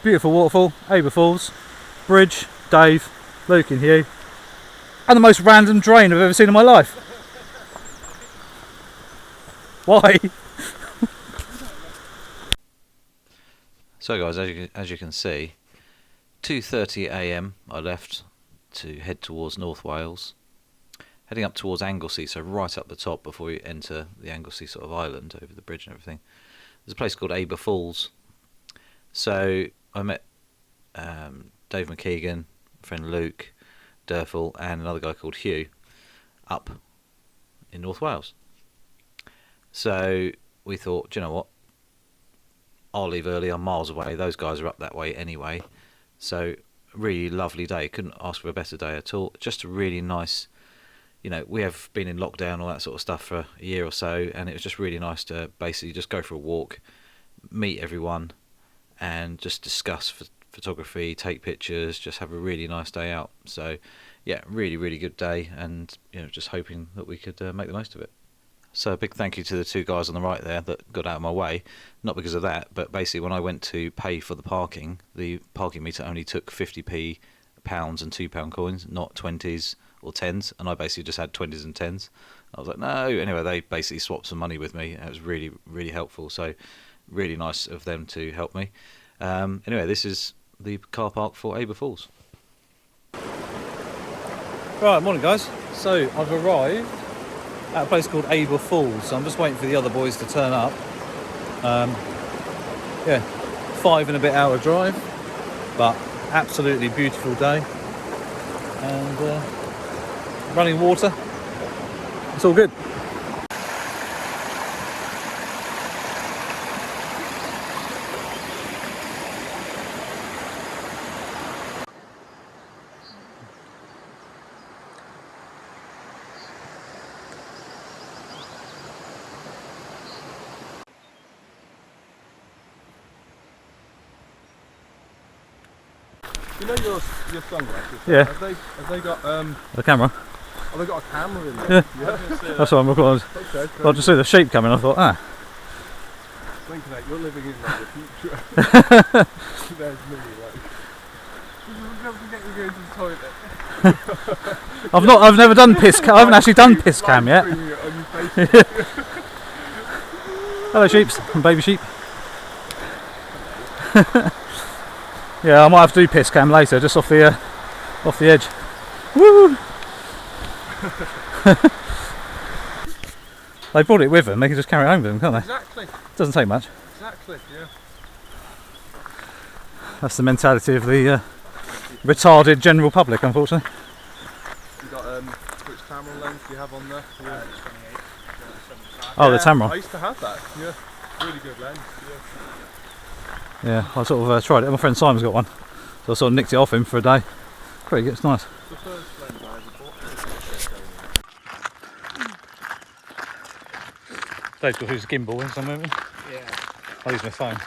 beautiful waterfall, Aber Falls, bridge, Dave, Luke and Hugh, and the most random drain I've ever seen in my life. Why? So guys, as you can see, 2:30 AM I left to head towards North Wales, heading up towards Anglesey, so right up the top before we enter the Anglesey sort of island over the bridge and everything. There's a place called Aber Falls. So I met Dave McKeegan, friend Luke, Durfel, and another guy called Hugh up in North Wales. So we thought, do you know what? I'll leave early, I'm miles away, those guys are up that way anyway. So really lovely day, couldn't ask for a better day at all. Just a really nice, you know, we have been in lockdown, all that sort of stuff for a year or so, and it was just really nice to basically just go for a walk, meet everyone, and just discuss photography, take pictures, just have a really nice day out. So yeah, really good day, and you know, just hoping that we could make the most of it. So a big thank you to the two guys on the right there that got out of my way, not because of that, but basically when I went to pay for the parking meter only took 50p pounds and £2 coins, not 20s or 10s, and I basically just had 20s and 10s. I was like, no. Anyway, they basically swapped some money with me, and it was really helpful, so really nice of them to help me. Anyway, this is the car park for Aber Falls. Right, morning guys. So I've arrived at a place called Aber Falls, so I'm just waiting for the other boys to turn up. Yeah, 5 and a bit hour drive, but absolutely beautiful day, and running water, it's all good. You know your sunglasses? Yeah. Have they got The camera? oh, they got a camera in there? Yeah. That's what I'm recording. Okay. I just saw the sheep coming, I thought, Thinking that you're living in like the future. There's me, like. Don't forget you're going to the toilet. I've never done piss cam. I haven't actually done piss cam yet. Hello sheeps and baby sheep. Yeah, I might have to do piss cam later, just off the edge. Woo! They brought it with them, they can just carry it home with them, can't they? Exactly. Doesn't take much. Exactly, yeah. That's the mentality of the retarded general public, unfortunately. You got which camera lens do you have on there? 28. Oh, the Tamron. I used to have that, yeah. Really good lens, yeah. Yeah, I sort of tried it. My friend Simon's got one, so I sort of nicked it off him for a day. Pretty good, it's nice. The first lens I ever bought. Dave's got his gimbal in somewhere. Yeah. I use my phone.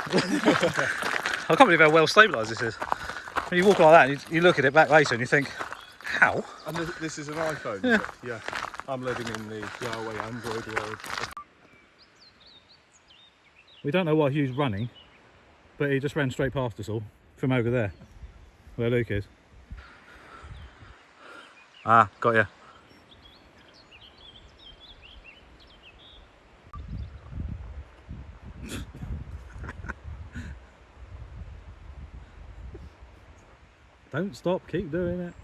I can't believe how well stabilised this is. When you walk like that, and you look at it back later and you think, how? And this is an iPhone? Yeah. Yeah. I'm living in the Huawei Android world. We don't know what Hugh's running, but he just ran straight past us all from over there, where Luke is. Ah, got you. Don't stop, keep doing it.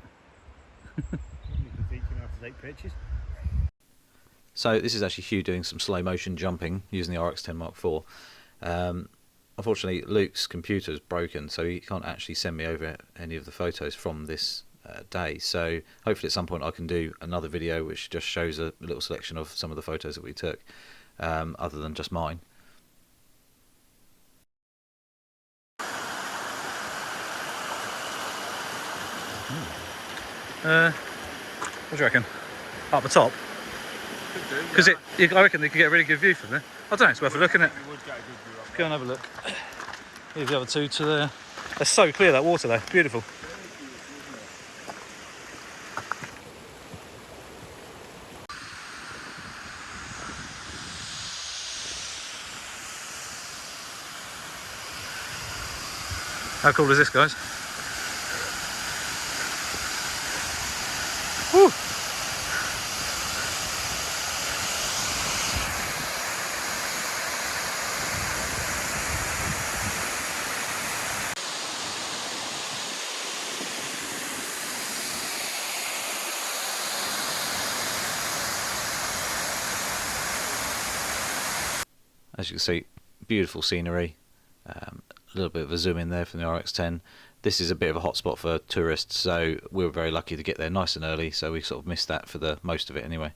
So this is actually Hugh doing some slow motion jumping using the RX-10 Mark IV. Unfortunately, Luke's computer is broken, so he can't actually send me over any of the photos from this day. So hopefully at some point I can do another video which just shows a little selection of some of the photos that we took, other than just mine. What do you reckon? Up the top? Because I reckon they could get a really good view from there. I don't know, it's worth a look, isn't it? Go and have a look. Here's the other two to there. They're so clear, that water though, beautiful. How cool is this, guys? Woo! As you can see, beautiful scenery. A little bit of a zoom in there from the RX-10. This is a bit of a hotspot for tourists, so we were very lucky to get there nice and early, so we sort of missed that for the most of it anyway.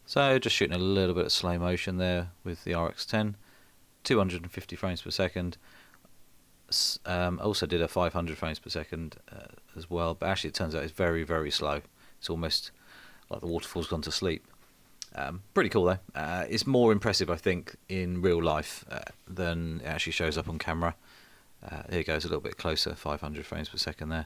So just shooting a little bit of slow motion there with the RX-10, 250 frames per second. Also did a 500 frames per second as well, but actually it turns out it's very, very slow. It's almost like the waterfall's gone to sleep. Pretty cool though. It's more impressive, I think, in real life than it actually shows up on camera. Here it goes, a little bit closer, 500 frames per second there.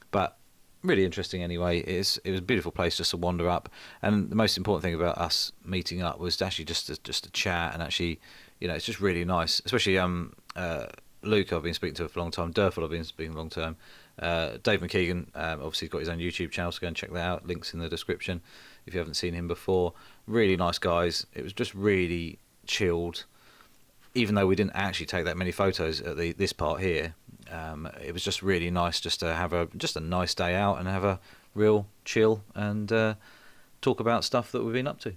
But really interesting anyway. It was a beautiful place just to wander up, and the most important thing about us meeting up was actually just to chat, and actually, you know, it's just really nice. Especially Luke, I've been speaking to for a long time. Durfel, I've been speaking a long time. Dave McKeegan, obviously he's got his own YouTube channel, so go and check that out. Links in the description if you haven't seen him before. Really nice guys. It was just really chilled. Even though we didn't actually take that many photos at this part here, it was just really nice just to have a nice day out and have a real chill and talk about stuff that we've been up to.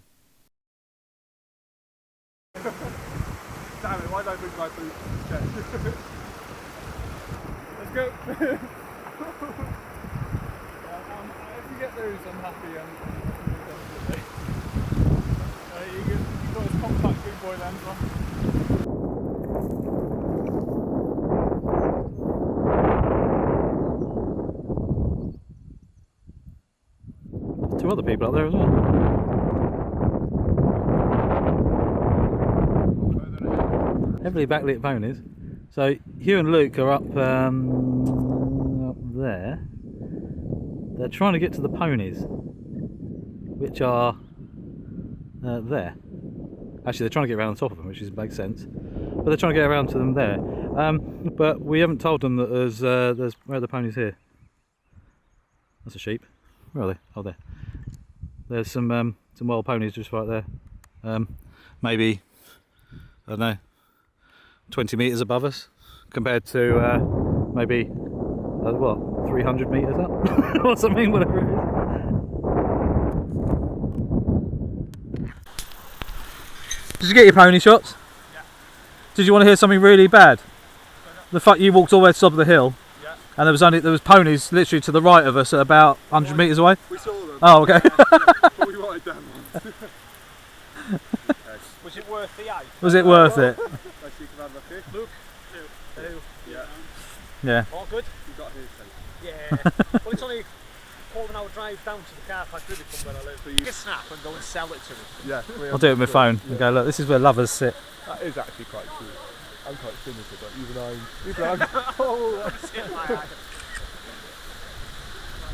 Damn it, why don't I bring my boots instead? Let's go! If you get those, I'm happy. You've got his compact big boy lens on. Two other people up there as well. Heavily backlit ponies. So Hugh and Luke are up there. They're trying to get to the ponies, which are there. Actually, they're trying to get around on top of them, which makes sense. But they're trying to get around to them there. But we haven't told them that there's where are the ponies here? That's a sheep. Where are they? Oh, there. There's some wild ponies just right there. Maybe, I don't know, 20 metres above us, compared to maybe, what, 300 metres up? Or something, whatever it is. Did you get your pony shots? Yeah. Did you want to hear something really bad? The fact you walked all the way to the top of the hill, yeah, and there was ponies literally to the right of us at about 100 metres away? we saw them. Oh, okay. But we wanted them. Was it worth the ice? Was it worth it? Look. Yeah. Yeah. All good? You got his thing. Yeah. Well, it's only a quarter of an hour drive down to the car park really from where I live. So you can snap and go and sell it to me. Yeah. I'll do it with my phone and go, look, this is where lovers sit. That is actually quite true. I'm quite cynical, but even I'm oh, Sit my eye.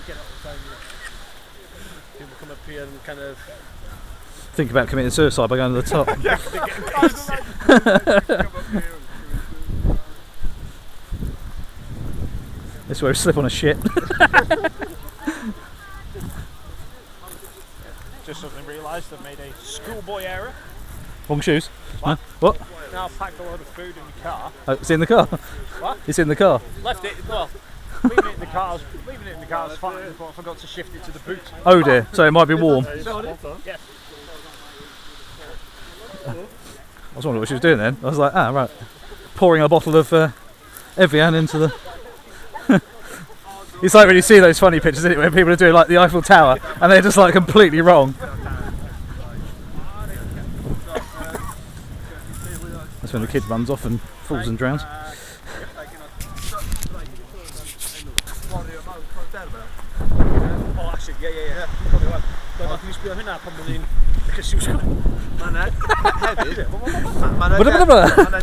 Get up the phone. People come up here and kind of Think about committing suicide by going to the top. This is where we slip on a shit. just suddenly realised I've made a schoolboy error. Wrong shoes. What? Huh? What? Now I've packed a load of food in the car. Oh, it's in the car. What? It's in the car. Left it, well, leaving it in the car is fine, but I forgot to shift it to the boot. Oh dear, so it might be warm. Yes. I was wondering what she was doing then. I was like, right. Pouring a bottle of Evian into the... It's like when you see those funny pictures, isn't it, where people are doing like the Eiffel Tower and they're just like completely wrong. That's when the kid runs off and falls and drowns. Oh, actually, yeah. Probably well. But I think it's been a problem because she was going.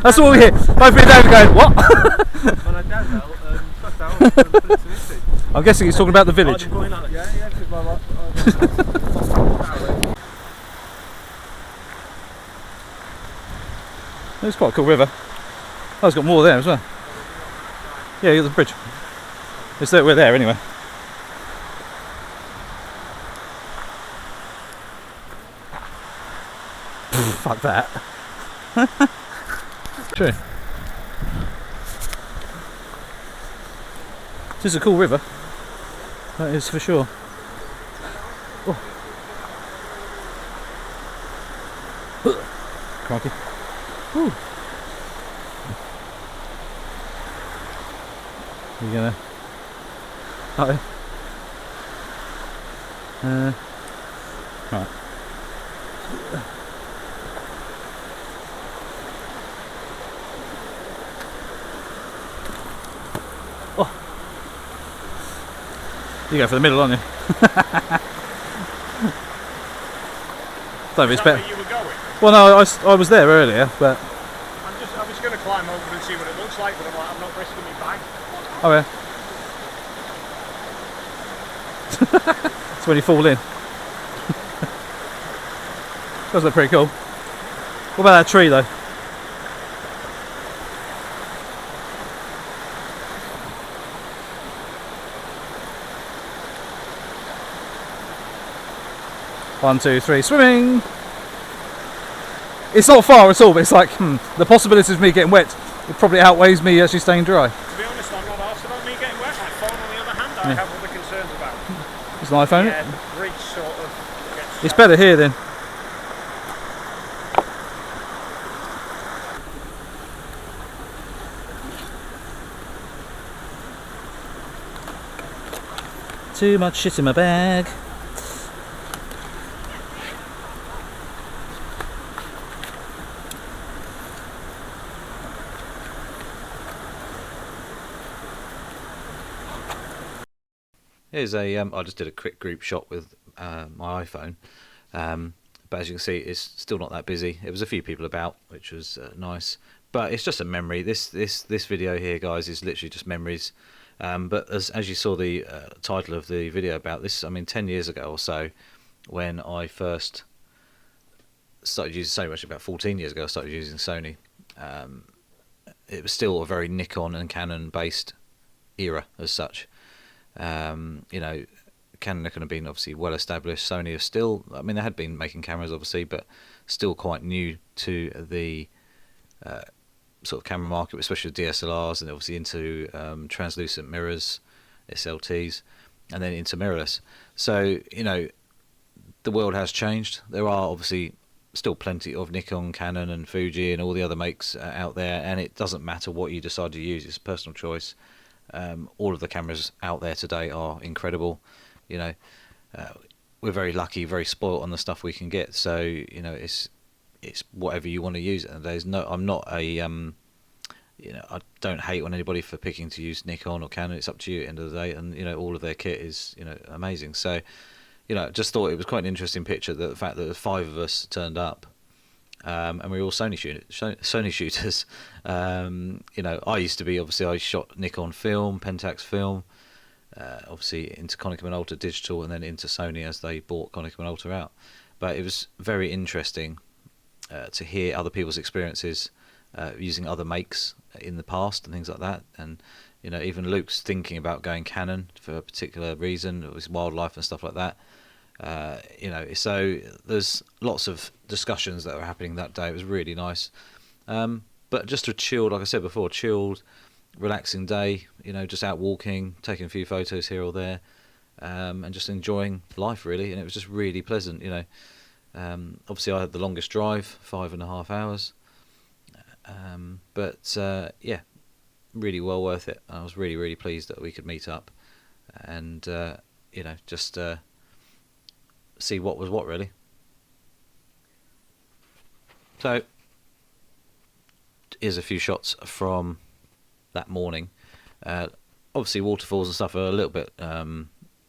That's all we hear. Both me and David going, what? I'm guessing he's talking about the village. It's quite a cool river. Oh, it's got more there as well. Yeah, you got the bridge. It's there, we're there anyway. Fuck that. True. This is a cool river. That is for sure. Oh. Crikey. Woo. You gonna? Oh. Right. Oh. You go for the middle, aren't you? Don't be better. Where you were going? Well, no, I was there earlier, but. I was going to climb over and see what it looks like, but I'm like, I'm not risking my bag. Oh yeah. It's when you fall in. Does look pretty cool. What about that tree though? One, two, three, swimming! It's not far at all, but it's like, the possibilities of me getting wet, it probably outweighs me actually staying dry. To be honest, I'm not arsed about me getting wet. My phone, on the other hand, I have other concerns about. It's an iPhone. Yeah, the bridge sort of gets It's better here then. Too much shit in my bag. Here's a I just did a quick group shot with my iPhone, but as you can see, it's still not that busy. There was a few people about, which was nice, but it's just a memory. This video here, guys, is literally just memories. But as you saw the title of the video about this, I mean, 10 years ago or so, when I first started using Sony, actually about 14 years ago, I started using Sony. It was still a very Nikon and Canon based era as such. You know, Canon, Nikon have been obviously well established. Sony are still, I mean, they had been making cameras obviously, but still quite new to the sort of camera market, especially with DSLRs, and obviously into translucent mirrors, SLTs, and then into mirrorless. So, you know, the world has changed. There are obviously still plenty of Nikon, Canon and Fuji and all the other makes out there, and it doesn't matter what you decide to use, it's a personal choice. All of the cameras out there today are incredible. You know, we're very lucky, very spoilt on the stuff we can get. So, you know, it's whatever you want to use. And I'm not a you know, I don't hate on anybody for picking to use Nikon or Canon. It's up to you at the end of the day. And you know, all of their kit is, you know, amazing. So, you know, just thought it was quite an interesting picture, that the fact that the 5 of us turned up. And we were all Sony shooters. You know, I used to be, obviously I shot Nikon film, Pentax film, obviously into Konica Minolta digital, and then into Sony as they bought Konica Minolta out. But it was very interesting to hear other people's experiences using other makes in the past and things like that. And you know, even Luke's thinking about going Canon for a particular reason, it was wildlife and stuff like that. You know, so there's lots of discussions that were happening that day. It was really nice, but just a chilled, like I said before, chilled, relaxing day. You know, just out walking, taking a few photos here or there, and just enjoying life really. And it was just really pleasant. You know, obviously I had the longest drive, 5.5 hours, but yeah, really well worth it. I was really pleased that we could meet up. and you know, just see what was what, really. So here's a few shots from that morning. Obviously waterfalls and stuff are a little bit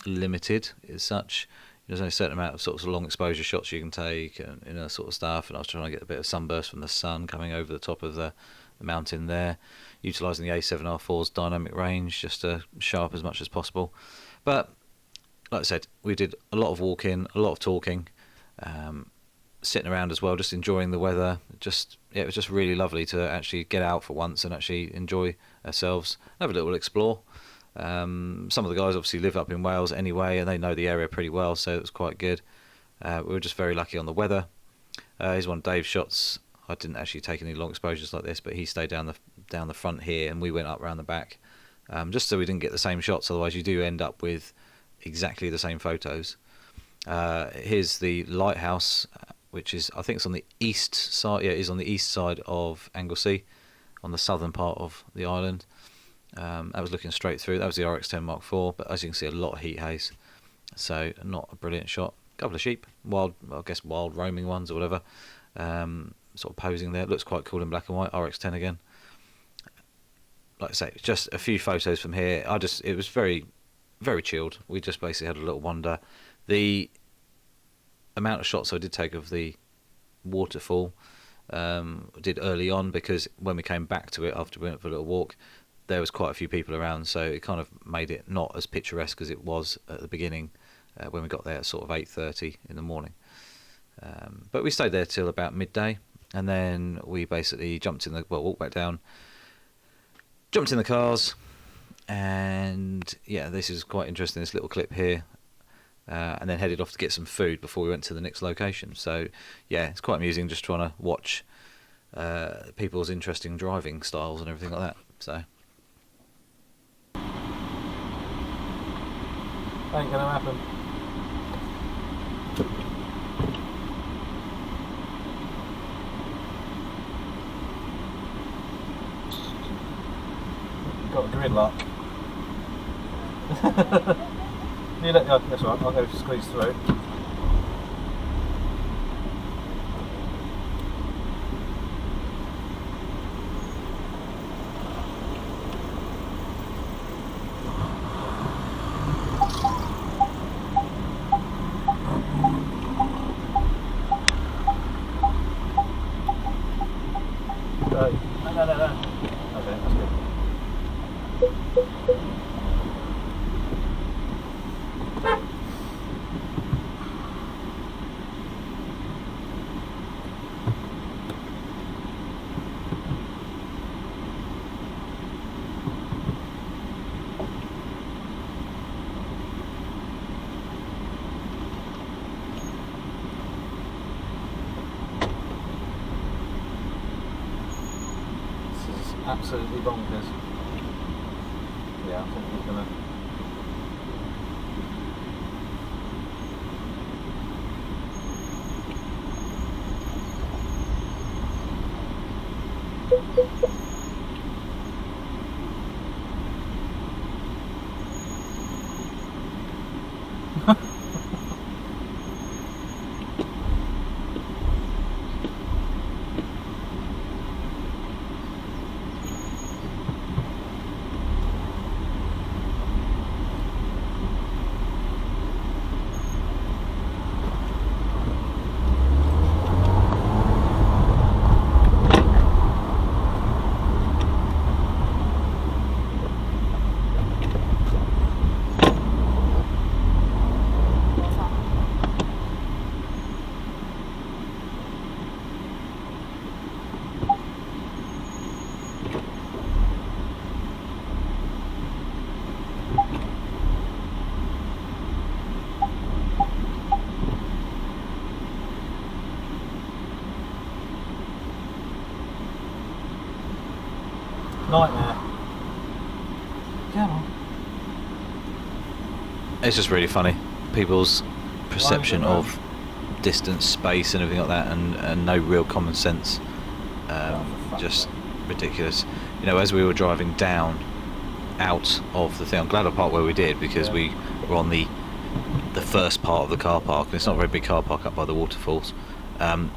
limited as such. There's only a certain amount of sort of long exposure shots you can take, and you know, that sort of stuff. And I was trying to get a bit of sunburst from the sun coming over the top of the mountain there, utilising the A7R4's dynamic range just to show up as much as possible. But like I said, we did a lot of walking, a lot of talking, sitting around as well, just enjoying the weather. It was just really lovely to actually get out for once and actually enjoy ourselves, have a little explore. Some of the guys obviously live up in Wales anyway, and they know the area pretty well, so it was quite good. We were just very lucky on the weather. Here's one of Dave's shots. I didn't actually take any long exposures like this, but he stayed down the front here, and we went up round the back, just so we didn't get the same shots. Otherwise, you do end up with exactly the same photos. Here's the lighthouse, which is, I think it's on the east side. Yeah, it is on the east side of Anglesey, on the southern part of the island. That was looking straight through. That was the RX10 Mark IV, but as you can see, a lot of heat haze, so not a brilliant shot. A couple of sheep, wild roaming ones or whatever, sort of posing there. It looks quite cool in black and white. RX10 again. Like I say, just a few photos from here. It was very, very chilled. We just basically had a little wander. The amount of shots I did take of the waterfall did early on, because when we came back to it after we went for a little walk, there was quite a few people around, so it kind of made it not as picturesque as it was at the beginning when we got there at sort of 8:30 in the morning. But we stayed there till about midday, and then we basically walked back down, jumped in the cars, and yeah, this is quite interesting, this little clip here, and then headed off to get some food before we went to the next location. So yeah, it's quite amusing just trying to watch people's interesting driving styles and everything like that. So ain't gonna happen. Got gridlock. That's right, I'll go squeeze through. No. Okay, that's good. Absolutely bonkers. Yeah, I think we're gonna. Nightmare. Come on. it's just really funny, people's perception of distance, space and everything like that, and no real common sense. Just ridiculous. You know, as we were driving down out of the thing. I'm glad I parked where we did, because we were on the first part of the car park, and it's not a very big car park up by the waterfalls.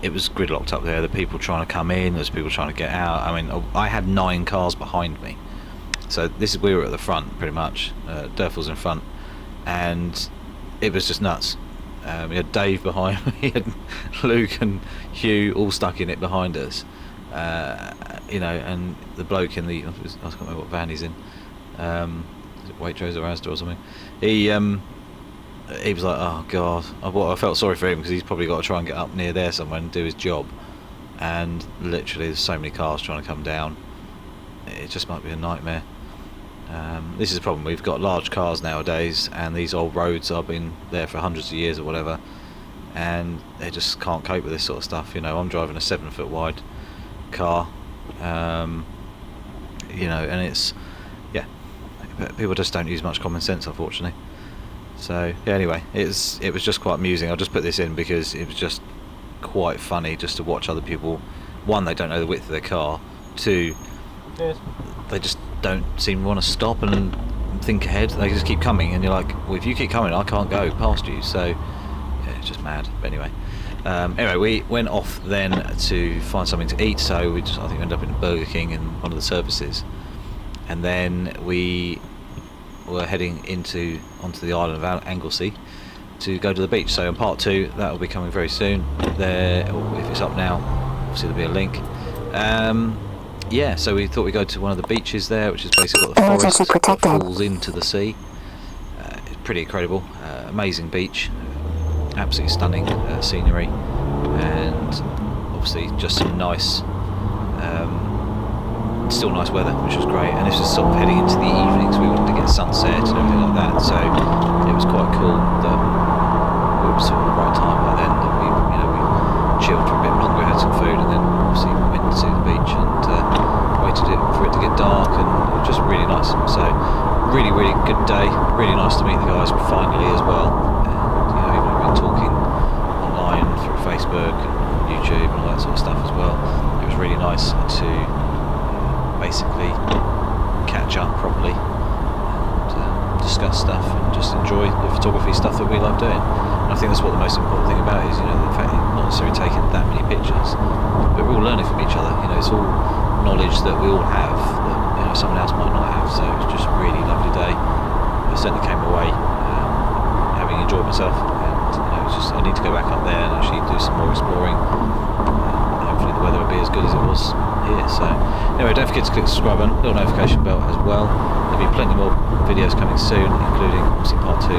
It was gridlocked up there. The people trying to come in, there's people trying to get out. I mean, I had 9 cars behind me, so we were at the front pretty much. Durf was in front, and it was just nuts. We had Dave behind me, and Luke and Hugh all stuck in it behind us. You know, and the bloke in the, I can't remember what van he's in. Is it Waitrose or Asda or something? He was like, oh god. I felt sorry for him, because he's probably got to try and get up near there somewhere and do his job. And literally, there's so many cars trying to come down. It just might be a nightmare. This is the problem. We've got large cars nowadays, and these old roads have been there for hundreds of years or whatever, and they just can't cope with this sort of stuff. You know, I'm driving a 7-foot wide car, you know, and it's, yeah, people just don't use much common sense, unfortunately. So yeah, anyway, it was just quite amusing. I'll just put this in because it was just quite funny just to watch other people. One, they don't know the width of their car. Two, they just don't seem to want to stop and think ahead. They just keep coming, and you're like, well, if you keep coming, I can't go past you. So yeah, it's just mad. But anyway, anyway, we went off then to find something to eat. So I think we ended up in Burger King in one of the services, and then we were heading onto the island of Anglesey to go to the beach. So in part 2, that will be coming very soon. There, if it's up now, obviously there'll be a link. Yeah, so we thought we'd go to one of the beaches there, which is basically got the forest that falls into the sea. It's pretty incredible, amazing beach, absolutely stunning scenery, and obviously just some nice, still nice weather, which was great. And this was sort of heading into the evenings. We wanted to get sunset and everything like that, so it was quite cool that we were sort of the right time by then, that we chilled for a bit longer, had some food, and then obviously went to the beach and waited for it to get dark, and it was just really nice. So really good day, really nice to meet the guys finally as well. And even we've been talking online through Facebook and YouTube and all that sort of stuff as well. It was really nice to basically catch up properly and discuss stuff and just enjoy the photography stuff that we love doing. And I think that's what the most important thing about it is, the fact that you're not necessarily taking that many pictures, but we're all learning from each other. It's all knowledge that we all have that someone else might not have. So it's just a really lovely day. I certainly came away having enjoyed myself, and it's just, I need to go back up there and actually do some more exploring. Hopefully the weather will be as good as it was here. So anyway, don't forget to click the subscribe button, little notification bell as well. There'll be plenty more videos coming soon, including obviously part 2